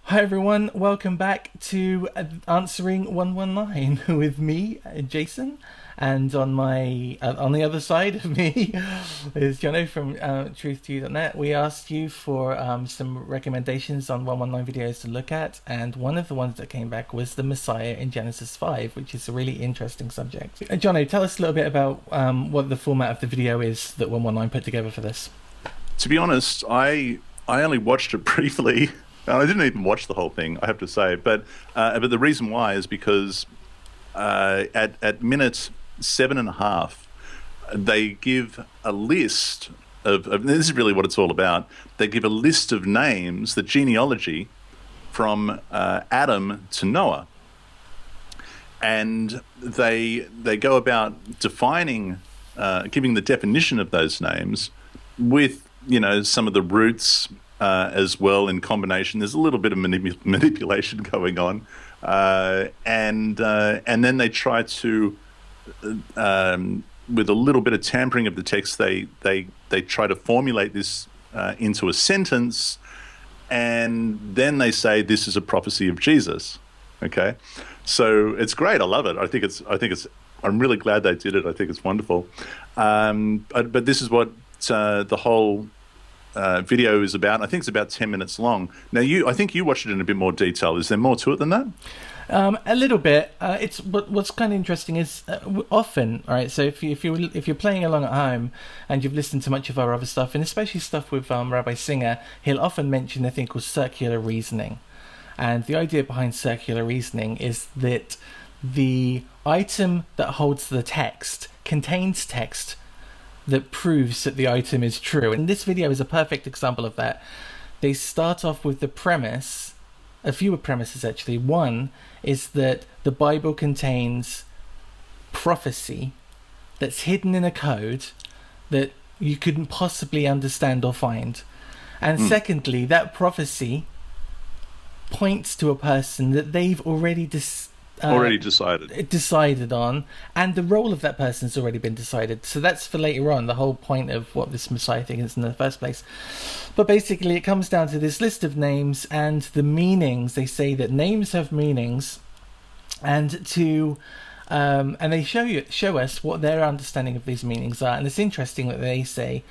Hi everyone, welcome back to Answering 119 with me, Jason, and on the other side of me is Jono from truth2u.net. We asked you for some recommendations on 119 videos to look at, and one of the ones that came back was the Messiah in Genesis 5, which is a really interesting subject. Jono, tell us a little bit about what the format of the video is that 119 put together for this. To be honest, I only watched it briefly. I didn't even watch the whole thing, I have to say. But the reason why is because at minute 7.5, they give a list of this is really what it's all about. They give a list of names, the genealogy from Adam to Noah, and they go about defining, giving the definition of those names with some of the roots. As well in combination. There's a little bit of manipulation going on, and then they try to, with a little bit of tampering of the text, they try to formulate this into a sentence, and then they say this is a prophecy of Jesus. Okay, so it's great. I love it. I think it's. I'm really glad they did it. I think it's wonderful. But this is what the whole video is about. I think it's about 10 minutes long. Now, I think you watched it in a bit more detail. Is there more to it than that? A little bit. It's what's kind of interesting is often, all right. So if you're playing along at home and you've listened to much of our other stuff, and especially stuff with Rabbi Singer, he'll often mention a thing called circular reasoning, and the idea behind circular reasoning is that the item that holds the text contains text that proves that the item is true. And this video is a perfect example of that. They start off with the premise, a few premises actually. One is that the Bible contains prophecy that's hidden in a code that you couldn't possibly understand or find. And secondly, that prophecy points to a person that they've already decided on, and the role of that person's already been decided. So that's for later on, the whole point of what this Messiah thing is in the first place. But basically it comes down to this list of names and the meanings. They say that names have meanings, and they show us what their understanding of these meanings are. And it's interesting that they say,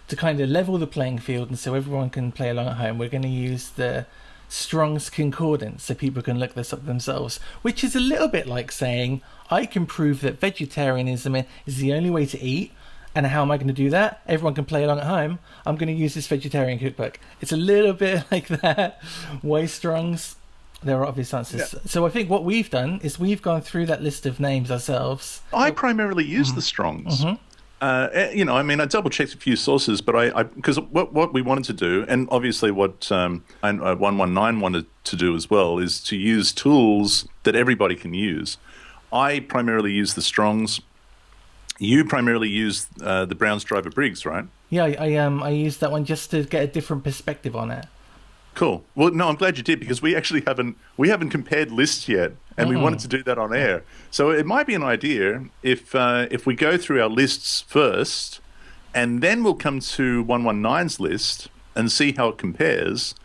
to kind of level the playing field and so everyone can play along at home, we're going to use the Strong's Concordance so people can look this up themselves, which is a little bit like saying, I can prove that vegetarianism is the only way to eat, and how am I going to do that? Everyone can play along at home. I'm going to use this vegetarian cookbook. It's a little bit like that. Why Strong's? There are obvious answers. Yeah. So I think what we've done is we've gone through that list of names ourselves. I primarily use the Strong's. I double-checked a few sources, but because what we wanted to do, and obviously what 119 wanted to do as well, is to use tools that everybody can use. I primarily use the Strong's. You primarily use the Brown's Driver Briggs, right? Yeah, I used that one just to get a different perspective on it. Cool. Well, no, I'm glad you did, because we actually haven't compared lists yet, and we wanted to do that on air. So it might be an idea if we go through our lists first, and then we'll come to 119's list and see how it compares.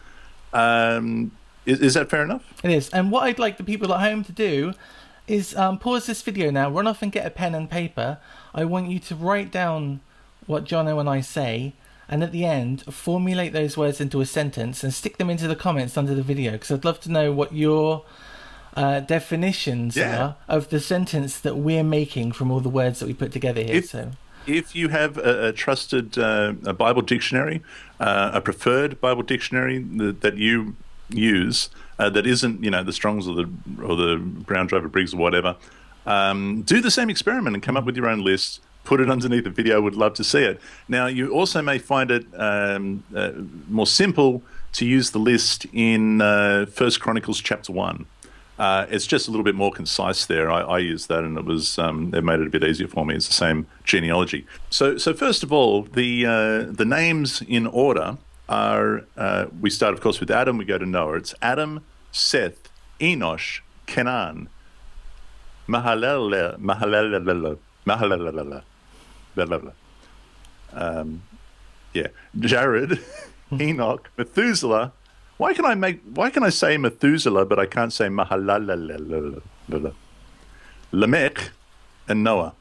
Is that fair enough? It is. And what I'd like the people at home to do is pause this video now, run off and get a pen and paper. I want you to write down what Jono and I say, and at the end, formulate those words into a sentence and stick them into the comments under the video, because I'd love to know what your definitions are of the sentence that we're making from all the words that we put together here. If you have a trusted a Bible dictionary, a preferred Bible dictionary that you use that isn't, the Strong's or the Brown Driver Briggs or whatever, do the same experiment and come up with your own list. Put it underneath the video. Would love to see it. Now, you also may find it more simple to use the list in 1 Chronicles chapter 1. It's just a little bit more concise there. I used that, and it made it a bit easier for me. It's the same genealogy. So first of all, the names in order are, we start, of course, with Adam. We go to Noah. It's Adam, Seth, Enosh, Kenan, Mahalalel, Jared, Enoch, Methuselah, Why can I say Methuselah, but I can't say Mahalalel, Lamech, and Noah?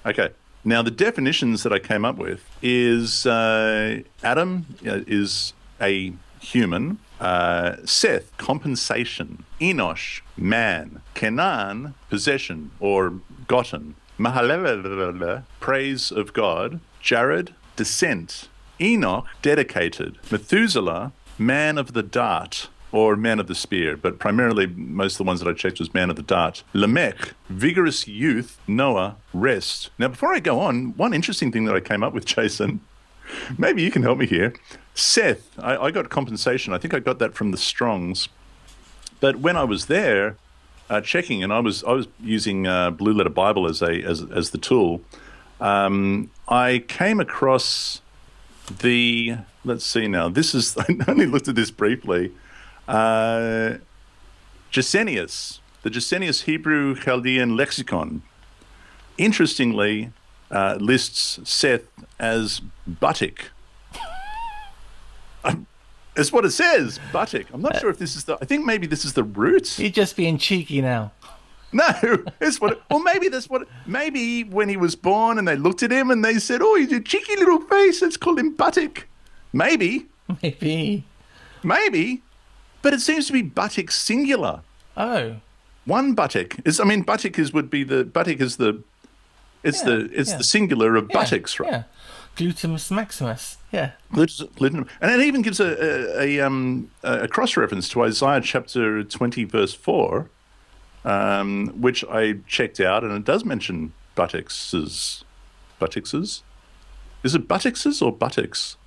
Okay. Now, the definitions that I came up with is Adam is a human, Seth, compensation, Enosh, man, Kenan, possession or gotten, Mahalalel, praise of God, Jared, descent, Enoch, dedicated, Methuselah, man of the dart, or man of the spear, but primarily most of the ones that I checked was man of the dart. Lamech, vigorous youth. Noah, rest. Now, before I go on, one interesting thing that I came up with, Jason, maybe you can help me here. Seth, I got compensation. I think I got that from the Strongs. But when I was there checking, and I was using Blue Letter Bible as the tool, I came across the, let's see now, this is, I only looked at this briefly, Gesenius, the Gesenius Hebrew Chaldean Lexicon, interestingly lists Seth as buttock. That's what it says, buttock. I'm not sure if this is I think maybe this is the root. You're just being cheeky now. No, it's what. Or maybe that's what. Maybe when he was born and they looked at him and they said, "Oh, he's a cheeky little face. Let's call him buttock." Maybe. But it seems to be buttock singular. Oh. One buttock is. I mean, buttock would be the buttock is the. It's the singular of buttocks, right? Yeah. Glutamus maximus. Yeah. Glutinum, and it even gives a cross reference to Isaiah chapter 20 verse 4. Which I checked out, and it does mention buttocks. Is it buttocks or buttocks?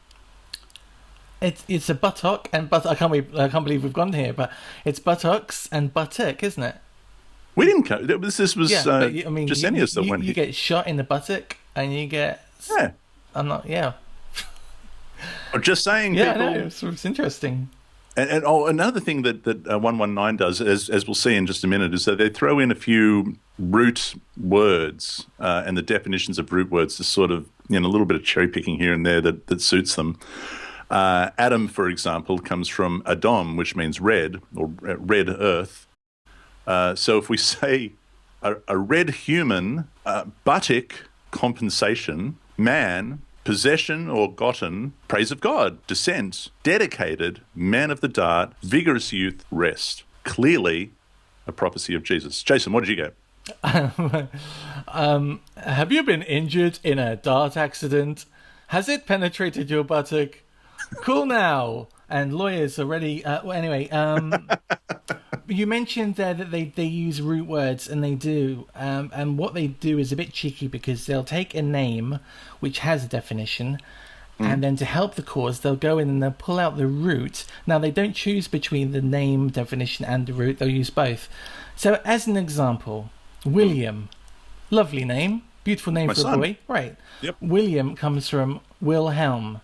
It's a buttock and I can't believe we've gone here, but it's buttocks and buttock, isn't it? We didn't. This was Gesenius that went. You get shot in the buttock, and you get. Yeah. I'm not. Yeah. I'm just saying. Yeah, people, no, it's interesting. And another thing that 119 does, as we'll see in just a minute, is that they throw in a few root words and the definitions of root words to sort of, a little bit of cherry picking here and there that suits them. Adam, for example, comes from Adom, which means red or red earth. So if we say a red human, buttock, compensation, man, possession or gotten, praise of God, descent, dedicated, man of the dart, vigorous youth, rest. Clearly a prophecy of Jesus. Jason, what did you get? Have you been injured in a dart accident? Has it penetrated your buttock? Cool now. And lawyers already. You mentioned there that they use root words, and they do. And what they do is a bit cheeky because they'll take a name which has a definition, and then to help the cause, they'll go in and they'll pull out the root. Now, they don't choose between the name definition and the root. They'll use both. So, as an example, William. Lovely name. Beautiful name for a boy. Right. Yep. William comes from Wilhelm.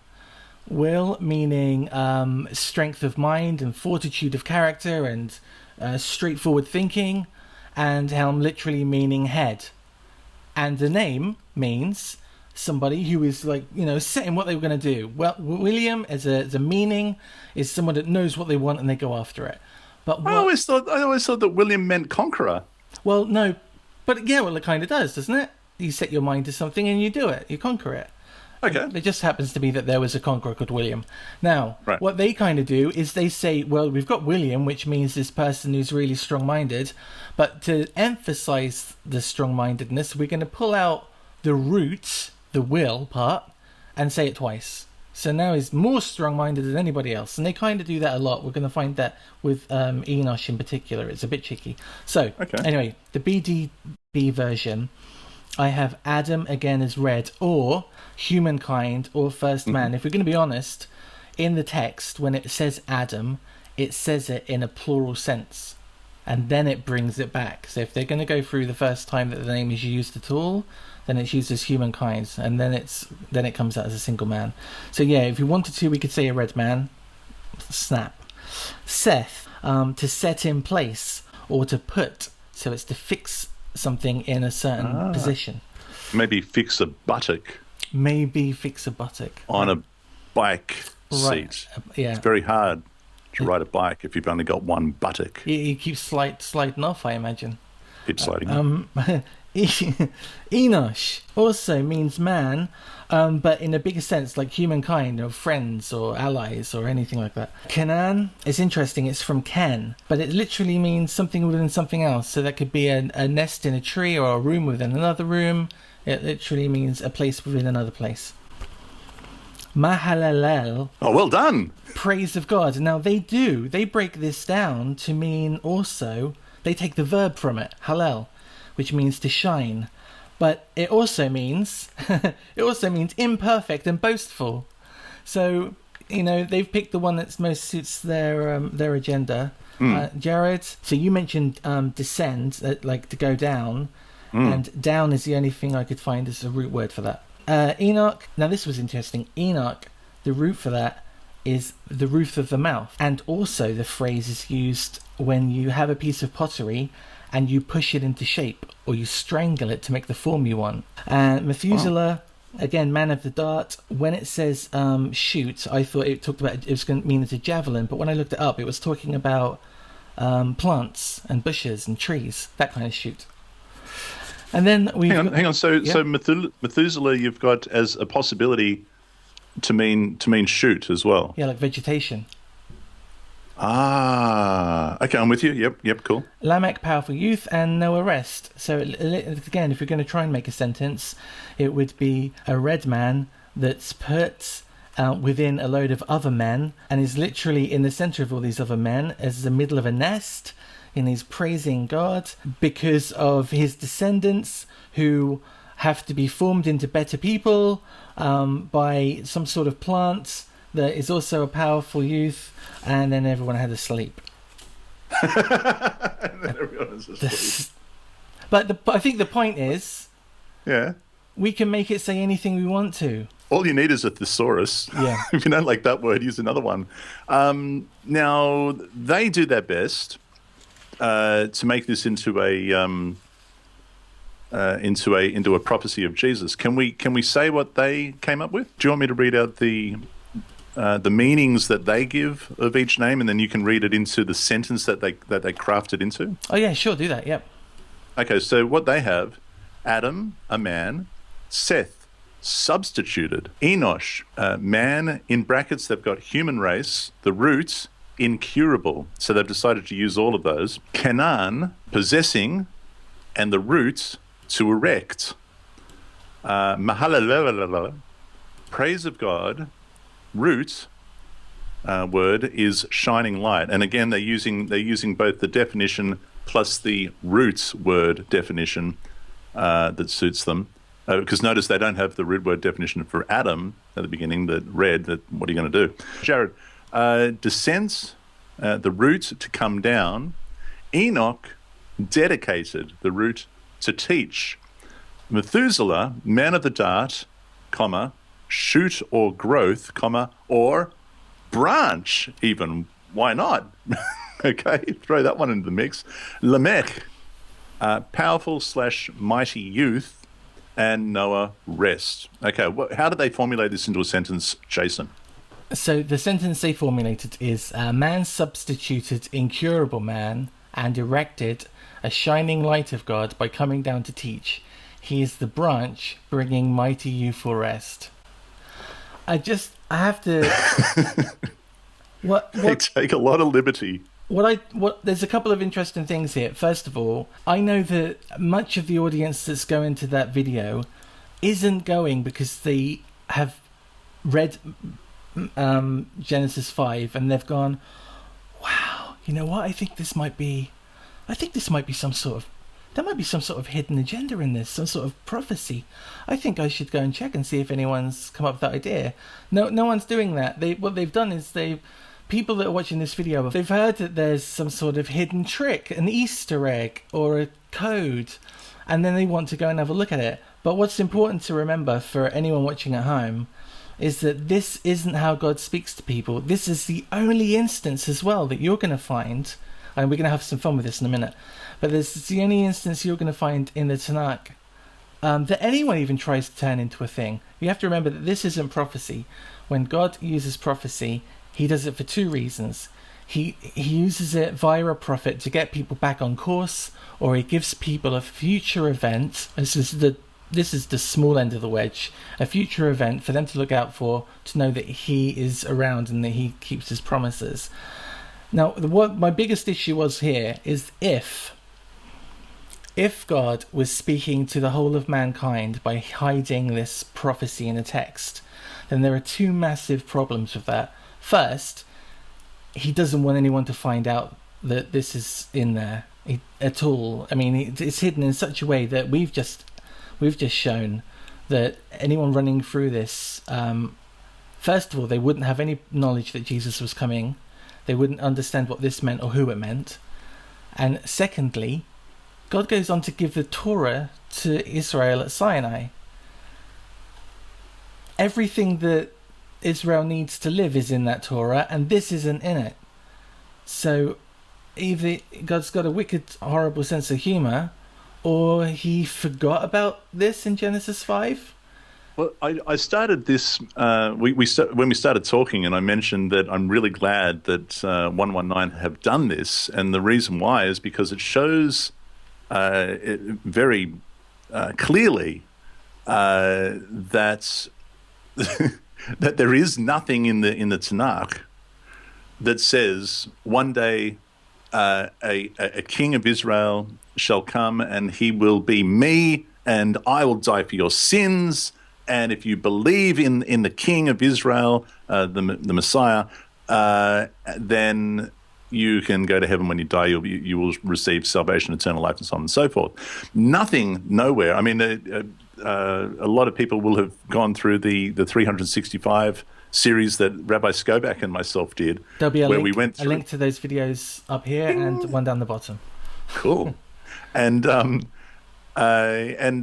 Will meaning strength of mind and fortitude of character and straightforward thinking, and helm literally meaning head. And the name means somebody who is set in what they were going to do. Well, William as a meaning is someone that knows what they want and they go after it. But I always thought that William meant conqueror. Well, no, but yeah, well, it kind of does, doesn't it? You set your mind to something and you do it. You conquer it. Okay. It just happens to be that there was a conqueror called William. Now, right. What they kind of do is they say, well, we've got William, which means this person who's really strong-minded, but to emphasize the strong-mindedness, we're going to pull out the root, the will part, and say it twice. So now he's more strong-minded than anybody else. And they kind of do that a lot. We're going to find that with Enosh in particular. It's a bit cheeky. So, Anyway, the BDB version, I have Adam again as red, or humankind, or first man. If we're going to be honest, in the text, when it says Adam, it says it in a plural sense. And then it brings it back. So if they're going to go through the first time that the name is used at all, then it's used as humankind, and then it comes out as a single man. So yeah, if we wanted to, we could say a red man. Snap. Seth, to set in place, or to put. So it's to fix something in a certain position. Maybe fix a buttock. Maybe fix a buttock. On a bike seat. Yeah. It's very hard. to ride a bike if you've only got one buttock. He keeps sliding off, I imagine. Keep sliding. Enosh also means man, but in a bigger sense, like humankind or friends or allies or anything like that. Canaan is interesting. It's from Ken, but it literally means something within something else. So that could be a nest in a tree or a room within another room. It literally means a place within another place. Mahalalel. Oh, well done. Praise of God. Now they break this down to mean also, they take the verb from it, halal, which means to shine. But it also means imperfect and boastful. So, they've picked the one that most suits their agenda. Jared, so you mentioned descend, like to go down, and down is the only thing I could find as a root word for that. Enoch, now this was interesting. Enoch, the root for that is the roof of the mouth. And also the phrase is used when you have a piece of pottery and you push it into shape, or you strangle it to make the form you want. Methuselah, again, man of the dart. When it says shoot, I thought it was going to mean it's a javelin, but when I looked it up, it was talking about plants and bushes and trees, that kind of shoot. And then we hang on. So Methuselah, you've got as a possibility to mean shoot as well. Yeah, like vegetation. Okay, I'm with you. Yep, cool. Lamech, powerful youth, and Noah, rest. So again, if you're going to try and make a sentence, it would be a red man that's put within a load of other men and is literally in the center of all these other men as the middle of a nest, and he's praising God because of his descendants who have to be formed into better people by some sort of plant that is also a powerful youth, and then everyone had to sleep. And then everyone is asleep. But I think the point is, yeah, we can make it say anything we want to. All you need is a thesaurus. Yeah. If you don't like that word, use another one. Now, they do their best to make this into a prophecy of Jesus. Can we say what they came up with? Do you want me to read out the meanings that they give of each name, and then you can read it into the sentence that they crafted into? Oh yeah, sure, do that. Yep. Okay, so what they have: Adam, a man; Seth, substituted; Enosh, man in brackets. They've got human race. The root, incurable. So they've decided to use all of those. Canaan, possessing, and the root, to erect. Mahalalel, praise of God. Root word is shining light, and again they're using both the definition plus the roots word definition that suits them. Because notice they don't have the root word definition for Adam at the beginning. That red. That what are you going to do, Jared? Descends, the root to come down. Enoch, dedicated, the root to teach. Methuselah, man of the dart, comma, shoot or growth, comma, or branch even. Why not? Okay, throw that one into the mix. Lamech, powerful / mighty youth, and Noah, rest. Okay, how did they formulate this into a sentence, Jason? So the sentence they formulated is, man substituted incurable man and erected a shining light of God by coming down to teach. He is the branch bringing mighty youthful rest. I have to. They take a lot of liberty. There's a couple of interesting things here. First of all, I know that much of the audience that's going to that video isn't going because they have read Genesis 5 and they've gone, wow, you know what? I think this might be some sort of hidden agenda in this, some sort of prophecy. I think I should go and check and see if anyone's come up with that idea. No one's doing that. What they've done is people that are watching this video, they've heard that there's some sort of hidden trick, an Easter egg or a code, and then they want to go and have a look at it. But what's important to remember for anyone watching at home is that this isn't how God speaks to people. This is the only instance as well that you're going to find, and we're going to have some fun with this in a minute, but this is the only instance you're going to find in the Tanakh that anyone even tries to turn into a thing. You have to remember that this isn't prophecy. When God uses prophecy, he does it for two reasons. he uses it via a prophet to get people back on course, or he gives people a future event. This is the small end of the wedge, a future event for them to look out for, to know that he is around and that he keeps his promises. Now, what my biggest issue was here is if God was speaking to the whole of mankind by hiding this prophecy in a text, then there are two massive problems with that. First, he doesn't want anyone to find out that this is in there at all. I mean, it's hidden in such a way that we've just shown that anyone running through this, first of all, they wouldn't have any knowledge that Jesus was coming. They wouldn't understand what this meant or who it meant. And secondly, God goes on to give the Torah to Israel at Sinai. Everything that Israel needs to live is in that Torah, and this isn't in it. So either God's got a wicked, horrible sense of humour, or he forgot about this in Genesis 5. Well, I started this. When we started talking, and I mentioned that I'm really glad that 119 have done this, and the reason why is because it shows it very clearly that that there is nothing in the Tanakh that says one day a king of Israel shall come and he will be me and I will die for your sins. And if you believe in the King of Israel, the Messiah, then you can go to heaven when you die. You will receive salvation, eternal life, and so on and so forth. Nothing, nowhere. I mean, a lot of people will have gone through the 365 series that Rabbi Skobach and myself did. There'll be a where link, we went through. a link to those videos up here and one down the bottom. Cool. And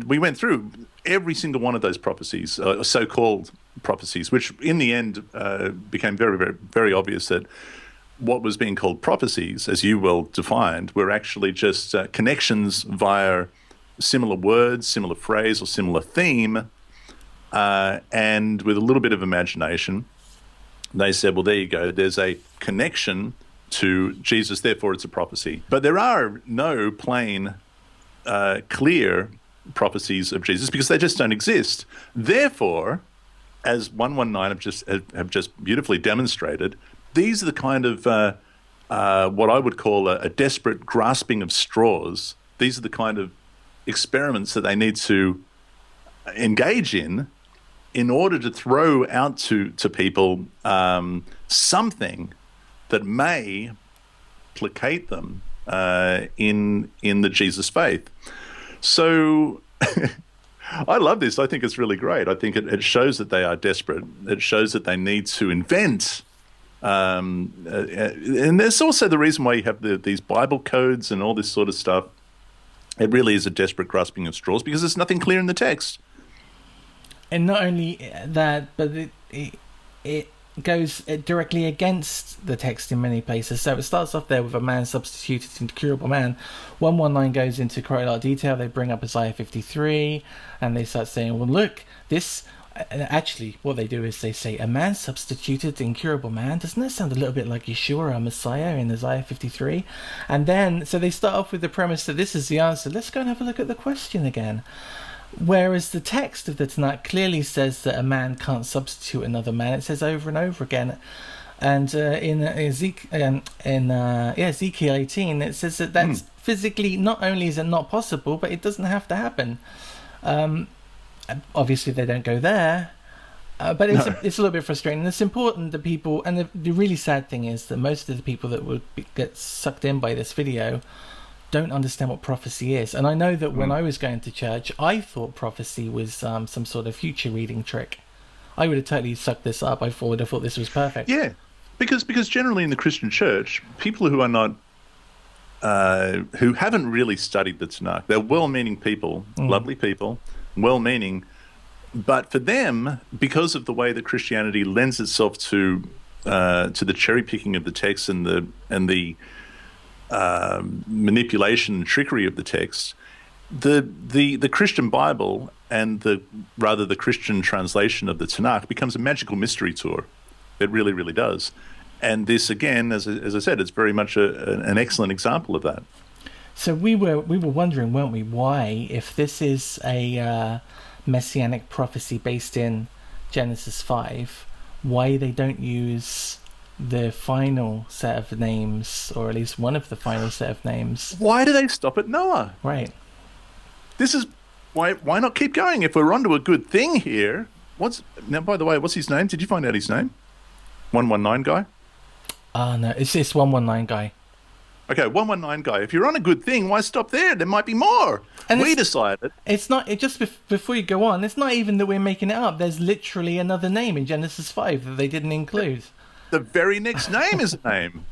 we went through every single one of those prophecies, so-called prophecies, which in the end became very, very, very obvious that what was being called prophecies, as you well defined, were actually just connections via similar words, similar phrase, or similar theme, and with a little bit of imagination, they said, well, there you go, there's a connection to Jesus, therefore it's a prophecy. But there are no plain, clear prophecies of Jesus because they just don't exist. Therefore, as 119 have just beautifully demonstrated, these are the kind of what I would call a desperate grasping of straws. These are the kind of experiments that they need to engage in order to throw out to people something that may placate them in the Jesus faith. So I love this. I think it's really great. I think it shows that they are desperate. It shows that they need to invent. And there's also the reason why you have these Bible codes and all this sort of stuff. It really is a desperate grasping of straws because there's nothing clear in the text. And not only that, but it goes directly against the text in many places. So it starts off there with a man substituted into incurable man. 119 goes into quite a lot of detail. They bring up Isaiah 53 and they start saying, well, look, this... Actually, what they do is they say, a man substituted incurable man. Doesn't that sound a little bit like Yeshua or Messiah in Isaiah 53? And then, so they start off with the premise that this is the answer. Let's go and have a look at the question again. Whereas the text of the Tanakh clearly says that a man can't substitute another man. It says over and over again. And in Ezekiel 18, it says that that's physically, not only is it not possible, but it doesn't have to happen. Obviously, they don't go there, but it's a little bit frustrating. And it's important that people, and the really sad thing is that most of the people that would get sucked in by this video don't understand what prophecy is. And I know that when I was going to church, I thought prophecy was some sort of future reading trick. I would have totally sucked this up. I would have thought this was perfect. Yeah, because generally in the Christian church, people who are not, who haven't really studied the Tanakh, they're well-meaning people, lovely people, well-meaning, but for them, because of the way that Christianity lends itself to the cherry picking of the text and the manipulation and trickery of the text, the Christian Bible and the Christian translation of the Tanakh becomes a magical mystery tour. It really, really does. And this, again, as I said, it's very much an excellent example of that. So we were wondering, weren't we, why, if this is a messianic prophecy based in Genesis 5, why they don't use the final set of names, or at least one of the final set of names. Why do they stop at Noah? Right. This is why not keep going if we're onto a good thing here? Now, by the way, what's his name? Did you find out his name? 119 guy? No, it's this 119 guy. Okay, 119 guy. If you're on a good thing, why stop there? There might be more. And we decided. It's not, before you go on, it's not even that we're making it up. There's literally another name in Genesis 5 that they didn't include. The very next name is a name.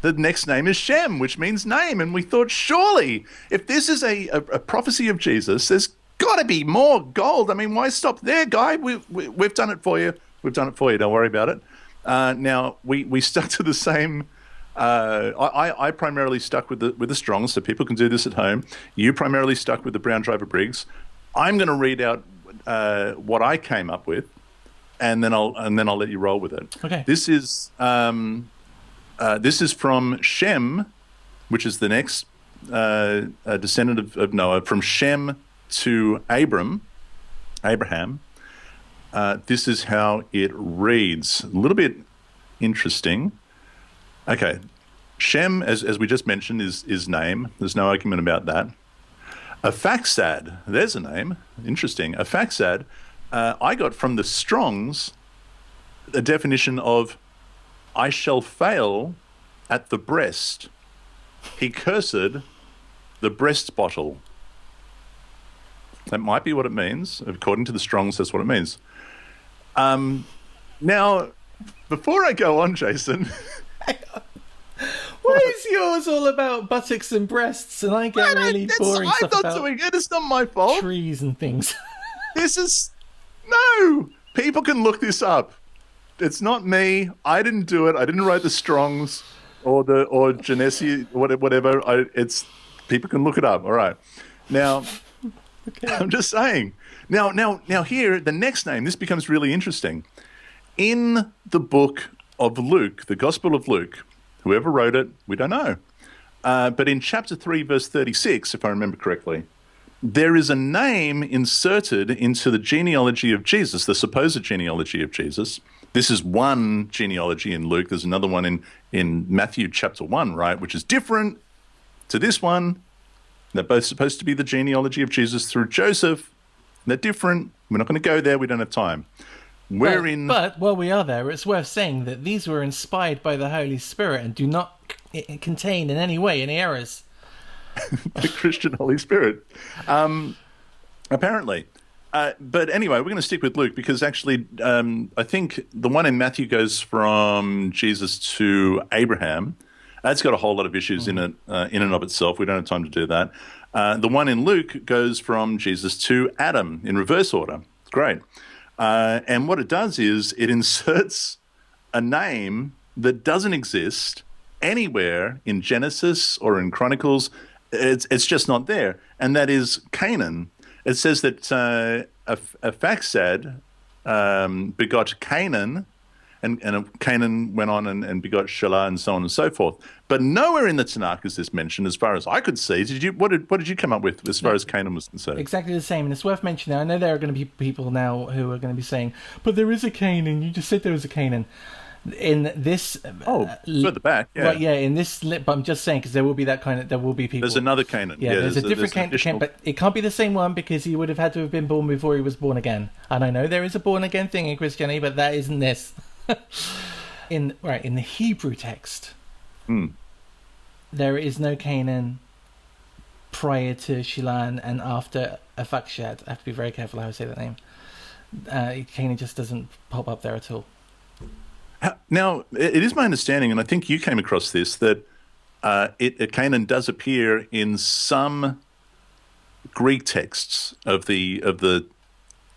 The next name is Shem, which means name. And we thought, surely, if this is a prophecy of Jesus, there's got to be more gold. I mean, why stop there, guy? We've done it for you. We've done it for you. Don't worry about it. Now, we stuck to the same... I primarily stuck with the Strongs, so people can do this at home. You primarily stuck with the Brown Driver Briggs. I'm going to read out what I came up with, and then I'll let you roll with it. Okay. This is from Shem, which is the next descendant of Noah, from Shem to Abraham. This is how it reads. A little bit interesting. Okay, Shem, as we just mentioned, is name. There's no argument about that. Aphaxad, there's a name. Interesting. Aphaxad, I got from the Strongs a definition of, I shall fail at the breast. He cursed the breast bottle. That might be what it means. According to the Strongs, that's what it means. Now, before I go on, Jason... Why is yours all about buttocks and breasts, and I get really boring stuff about doing it. It's not my fault. Trees and things. This is... No! People can look this up. It's not me. I didn't do it. I didn't write the Strongs or Genealogy, whatever. It's people can look it up. All right. Now, okay. I'm just saying. Now here, the next name, this becomes really interesting. In the book of Luke, the Gospel of Luke, whoever wrote it, we don't know. But in chapter 3, verse 36, if I remember correctly, there is a name inserted into the genealogy of Jesus, the supposed genealogy of Jesus. This is one genealogy in Luke. There's another one in Matthew chapter 1, right, which is different to this one. They're both supposed to be the genealogy of Jesus through Joseph. They're different. We're not going to go there. We don't have time. But while we are there, it's worth saying that these were inspired by the Holy Spirit and do not contain in any way any errors. The Christian Holy Spirit. Apparently. But anyway, we're going to stick with Luke because actually I think the one in Matthew goes from Jesus to Abraham. That's got a whole lot of issues in it, in and of itself. We don't have time to do that. The one in Luke goes from Jesus to Adam in reverse order. It's great. And what it does is it inserts a name that doesn't exist anywhere in Genesis or in Chronicles. It's just not there. And that is Canaan. It says that Aphaxad begot Canaan, and Canaan went on and begot Shelah and so on and so forth. But nowhere in the Tanakh is this mentioned, as far as I could see. What did you come up with as far as Canaan was concerned? Exactly the same, and it's worth mentioning. I know there are going to be people now who are going to be saying, "But there is a Canaan. You just said there was a Canaan." In this, further back, yeah, right, yeah. In this, but I'm just saying because there will be people. There's another Canaan. Yeah, there's a different Canaan, but it can't be the same one because he would have had to have been born before he was born again. And I know there is a born again thing in Christianity, but that isn't this. In the Hebrew text, there is no Canaan prior to Shilan and after Aphaxad. I have to be very careful how I say that name. Canaan just doesn't pop up there at all. Now, it is my understanding, and I think you came across this, that Canaan does appear in some Greek texts of the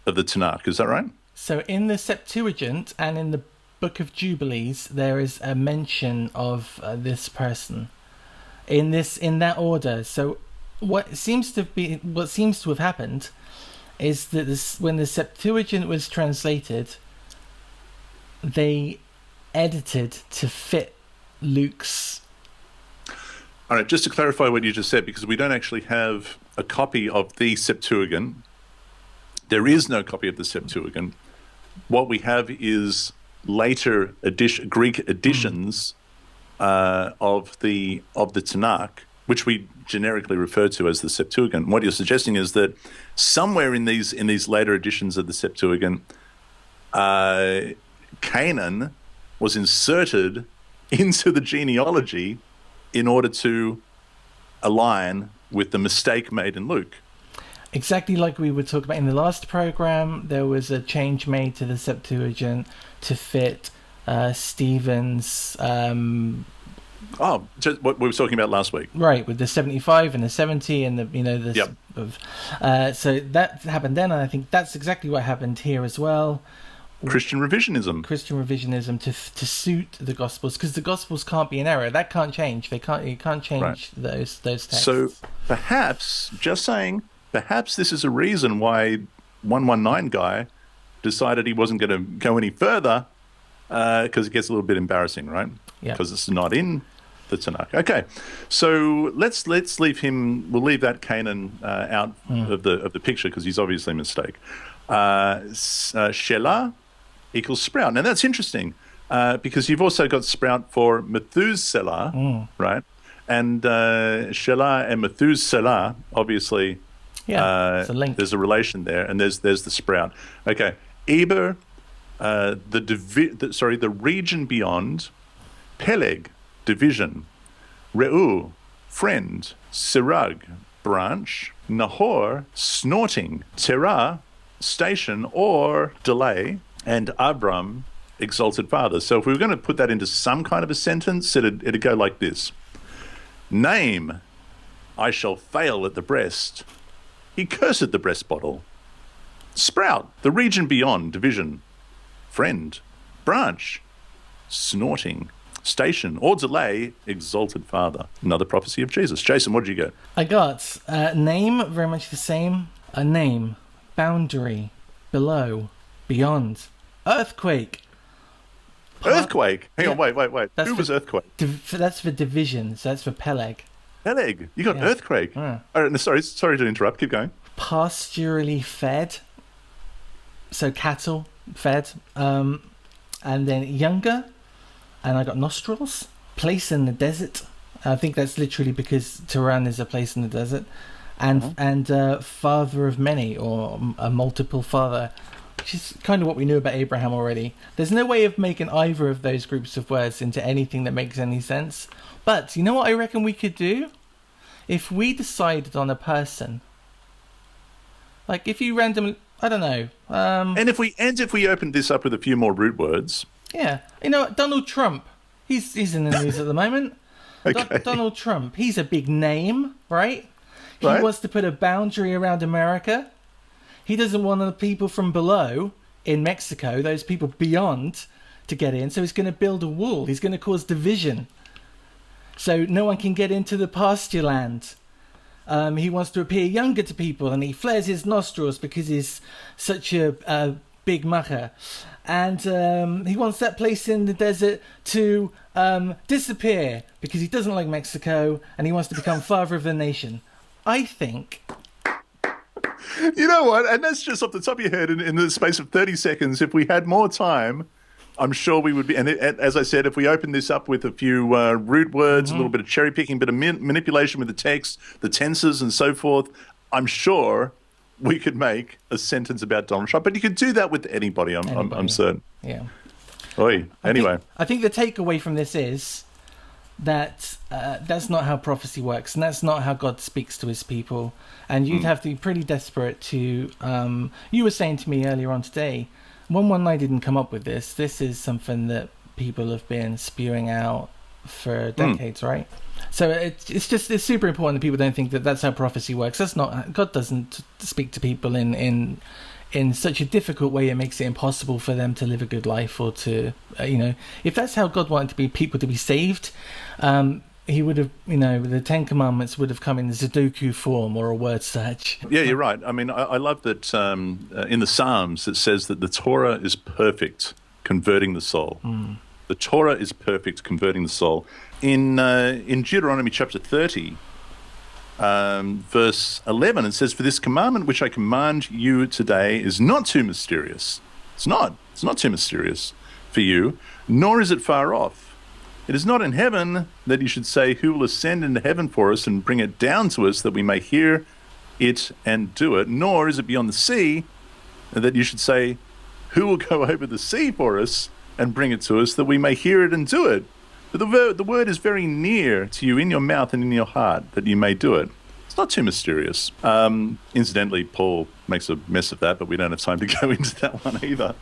Tanakh. Is that right? So in the Septuagint and in the Book of Jubilees, there is a mention of this person in that order. So what seems to have happened is that when the Septuagint was translated, they edited to fit Luke's. All right, just to clarify what you just said, because we don't actually have a copy of the Septuagint. There is no copy of the Septuagint. What we have is later Greek editions of the Tanakh, which we generically refer to as the Septuagint. What you're suggesting is that somewhere in these later editions of the Septuagint, Canaan was inserted into the genealogy in order to align with the mistake made in Luke. Exactly like we were talking about in the last program, there was a change made to the Septuagint to fit Stephen's... just what we were talking about last week. Right, with the 75 and the 70 and so that happened then, and I think that's exactly what happened here as well. Christian revisionism to suit the Gospels, because the Gospels can't be in error. That can't change. You can't change those texts. So perhaps, just saying, perhaps this is a reason why 119 guy decided he wasn't going to go any further, because it gets a little bit embarrassing, right? Yeah. Because it's not in the Tanakh. Okay, so let's leave him. We'll leave that Canaan out of the picture because he's obviously a mistake. Shelah equals sprout. Now that's interesting because you've also got sprout for Methuselah, right? And Shelah and Methuselah, obviously, it's a link. There's a relation there, and there's the sprout. Okay, Eber, the region beyond, Peleg, division, Reu, friend, Sirag, branch, Nahor, snorting, Terah, station or delay, and Abram, exalted father. So if we were going to put that into some kind of a sentence, it'd go like this. Name, I shall fail at the breast. He cursed the breast bottle. Sprout, the region beyond, division, friend, branch, snorting, station or delay, exalted father. Another prophecy of Jesus. Jason, what did you get? I got name, very much the same. A name, boundary, below, beyond, earthquake. Earthquake? Hang on, wait. Who was earthquake? That's for division, so that's for Peleg. Peleg? You got earthquake? All right, sorry to interrupt. Keep going. Pasturally fed, so cattle fed, and then younger, and I got nostrils. Place in the desert. I think that's literally because Tehran is a place in the desert, and father of many, or a multiple father, which is kind of what we knew about Abraham already. There's no way of making either of those groups of words into anything that makes any sense. But you know what I reckon we could do? If we decided on a person, like if you randomly, I don't know. And if we opened this up with a few more root words. Yeah, you know, Donald Trump. He's in the news at the moment. Okay. Donald Trump. He's a big name, right? He wants to put a boundary around America. He doesn't want the people from below in Mexico, those people beyond, to get in. So he's going to build a wall. He's going to cause division. So no one can get into the pasture land. He wants to appear younger to people, and he flares his nostrils because he's such a big macher. And he wants that place in the desert to disappear because he doesn't like Mexico, and he wants to become father of the nation. I think... You know what? And that's just off the top of your head in the space of 30 seconds. If we had more time, I'm sure we would be. And as I said, if we open this up with a few root words, a little bit of cherry picking, bit of manipulation with the text, the tenses and so forth, I'm sure we could make a sentence about Donald Trump. But you could do that with anybody, I'm certain. Yeah. Oy. Anyway. I think the takeaway from this is that that's not how prophecy works, and that's not how God speaks to his people. And you'd have to be pretty desperate to... you were saying to me earlier on today, 119 didn't come up with this. This is something that people have been spewing out for decades, right? So it's super important that people don't think that that's how prophecy works. That's not... God doesn't speak to people in such a difficult way it makes it impossible for them to live a good life, or to, if that's how God wanted people to be saved, he would have, the Ten Commandments would have come in Sudoku form or a word search. Yeah, you're right. I mean, I love that in the Psalms it says that the Torah is perfect, converting the soul. The Torah is perfect, converting the soul. In Deuteronomy chapter 30, verse 11, it says, "For this commandment which I command you today is not too mysterious." It's not too mysterious for you, nor is it far off. It is not in heaven that you should say, "Who will ascend into heaven for us and bring it down to us that we may hear it and do it?" Nor is it beyond the sea that you should say, "Who will go over the sea for us and bring it to us that we may hear it and do it?" But the word is very near to you, in your mouth and in your heart, that you may do it. It's not too mysterious. Incidentally, Paul makes a mess of that, but we don't have time to go into that one either.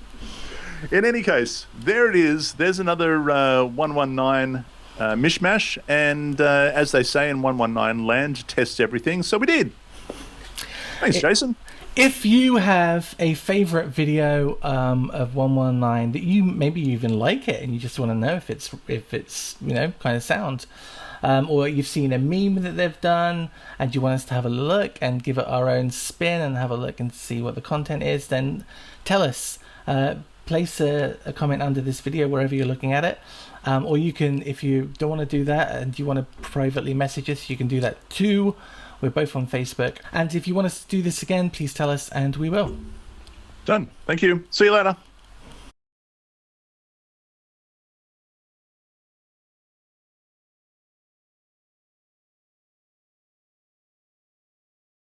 In any case, there it is. There's another 119 mishmash. And as they say in 119, land tests everything. So we did. Thanks, Jason. If you have a favorite video of 119 that you even like it and you just want to know if it's kind of sound, or you've seen a meme that they've done and you want us to have a look and give it our own spin and have a look and see what the content is, then tell us. Place a comment under this video wherever you're looking at it, or you can, if you don't want to do that and you want to privately message us, you can do that too. We're both on Facebook, and if you want us to do this again, please tell us and we will. Done. Thank you. See you later.